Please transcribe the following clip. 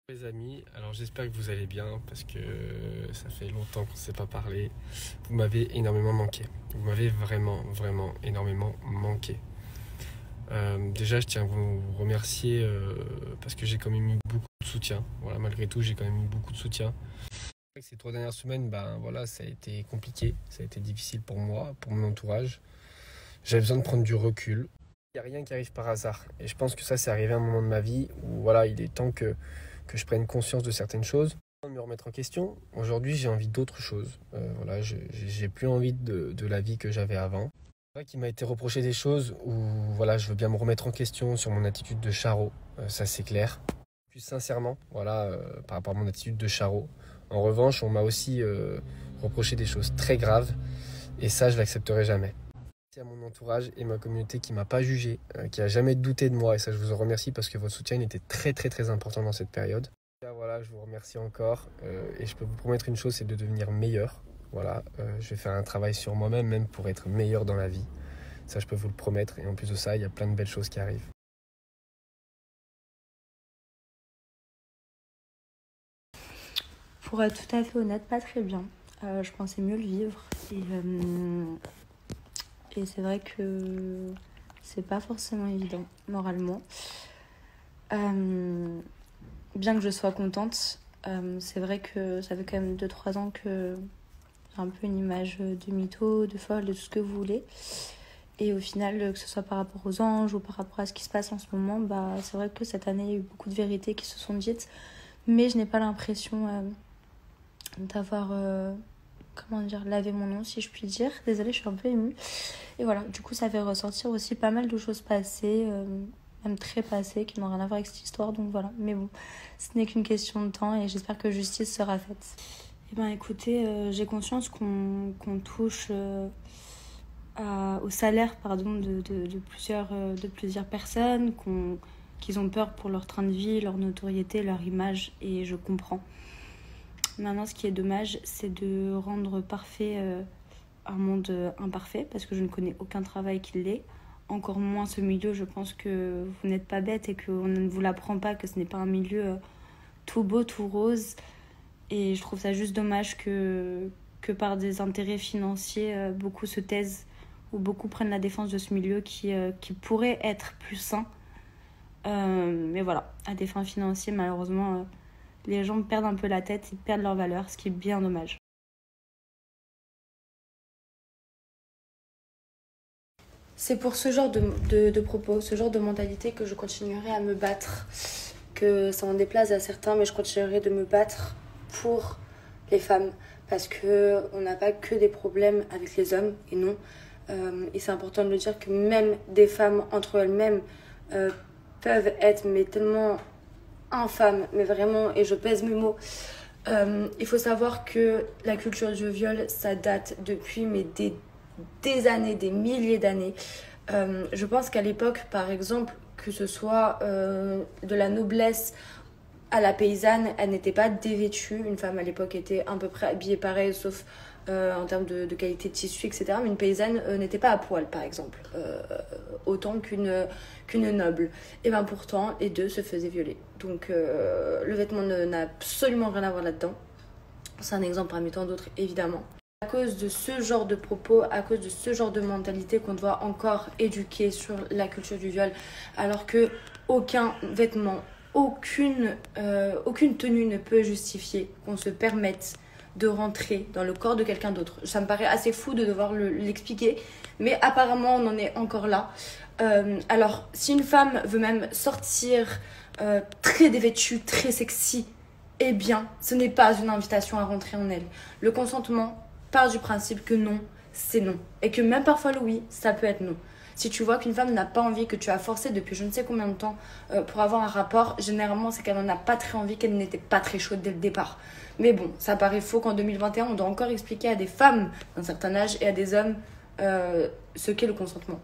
Les amis, alors j'espère que vous allez bien parce que ça fait longtemps qu'on ne s'est pas parlé. Vous m'avez énormément manqué. Vous m'avez vraiment, vraiment énormément manqué. Déjà, je tiens à vous remercier parce que j'ai quand même eu beaucoup de soutien. Voilà, malgré tout, j'ai quand même eu beaucoup de soutien. Ces 3 dernières semaines, voilà, ça a été compliqué, ça a été difficile pour moi, pour mon entourage. J'avais besoin de prendre du recul. Il n'y a rien qui arrive par hasard. Et je pense que ça, c'est arrivé à un moment de ma vie où voilà, il est temps que je prenne conscience de certaines choses, de me remettre en question. Aujourd'hui, j'ai envie d'autre chose. Voilà, j'ai plus envie de la vie que j'avais avant. C'est vrai qu'il m'a été reproché des choses où voilà, je veux bien me remettre en question sur mon attitude de charreau, ça c'est clair. Plus sincèrement, voilà, par rapport à mon attitude de charreau. En revanche, on m'a aussi reproché des choses très graves et ça, je l'accepterai jamais. Merci à mon entourage et ma communauté qui m'a pas jugé, qui a jamais douté de moi et ça, je vous en remercie parce que votre soutien était très très très important dans cette période. Voilà, je vous remercie encore et je peux vous promettre une chose, c'est de devenir meilleur. Voilà, je vais faire un travail sur moi-même, même pour être meilleur dans la vie. Ça, je peux vous le promettre. Et en plus de ça, il y a plein de belles choses qui arrivent. Pour être tout à fait honnête, pas très bien. Je pensais mieux le vivre. Et c'est vrai que c'est pas forcément évident, moralement. Bien que je sois contente, c'est vrai que ça fait quand même 2-3 ans que j'ai un peu une image de mytho, de folle, de tout ce que vous voulez. Et au final, que ce soit par rapport aux anges ou par rapport à ce qui se passe en ce moment, c'est vrai que cette année, il y a eu beaucoup de vérités qui se sont dites. Mais je n'ai pas l'impression d'avoir, lavé mon nom, si je puis dire. Désolée, je suis un peu émue. Et voilà, du coup, ça fait ressortir aussi pas mal de choses passées, même très passées, qui n'ont rien à voir avec cette histoire. Donc voilà, mais bon, ce n'est qu'une question de temps et j'espère que justice sera faite. Écoutez, j'ai conscience qu'on touche au salaire de plusieurs personnes, qu'ils ont peur pour leur train de vie, leur notoriété, leur image, et je comprends. Maintenant, ce qui est dommage, c'est de rendre parfait un monde imparfait, parce que je ne connais aucun travail qui l'est, encore moins ce milieu. Je pense que vous n'êtes pas bête et qu'on ne vous l'apprend pas, que ce n'est pas un milieu tout beau, tout rose, et je trouve ça juste dommage que par des intérêts financiers, beaucoup se taisent ou beaucoup prennent la défense de ce milieu qui pourrait être plus sain. Mais voilà, à des fins financières, malheureusement, les gens perdent un peu la tête et perdent leur valeur, ce qui est bien dommage. C'est pour ce genre de propos, ce genre de mentalité que je continuerai à me battre. Que ça en déplaise à certains, mais je continuerai de me battre pour les femmes. Parce qu'on n'a pas que des problèmes avec les hommes, et non. Et c'est important de le dire que même des femmes entre elles-mêmes peuvent être mais tellement infâmes, mais vraiment, et je pèse mes mots. Il faut savoir que la culture du viol, ça date depuis des années, des milliers d'années. Je pense qu'à l'époque, par exemple, que ce soit de la noblesse à la paysanne, elle n'était pas dévêtue. Une femme à l'époque était à peu près habillée pareil, sauf en termes de qualité de tissu, etc. Mais une paysanne n'était pas à poil, par exemple, autant qu'une noble. Et pourtant, les deux se faisaient violer. Donc le vêtement n'a absolument rien à voir là-dedans. C'est un exemple parmi tant d'autres, évidemment. À cause de ce genre de propos, à cause de ce genre de mentalité qu'on doit encore éduquer sur la culture du viol, alors que aucun vêtement, aucune tenue ne peut justifier qu'on se permette de rentrer dans le corps de quelqu'un d'autre. Ça me paraît assez fou de devoir l'expliquer, mais apparemment on en est encore là. Alors, si une femme veut même sortir très dévêtue, très sexy, eh bien, ce n'est pas une invitation à rentrer en elle. Le consentement part du principe que non, c'est non. Et que même parfois le oui, ça peut être non. Si tu vois qu'une femme n'a pas envie, que tu as forcé depuis je ne sais combien de temps pour avoir un rapport, généralement c'est qu'elle n'en a pas très envie, qu'elle n'était pas très chaude dès le départ. Mais bon, ça paraît faux qu'en 2021, on doit encore expliquer à des femmes d'un certain âge et à des hommes ce qu'est le consentement.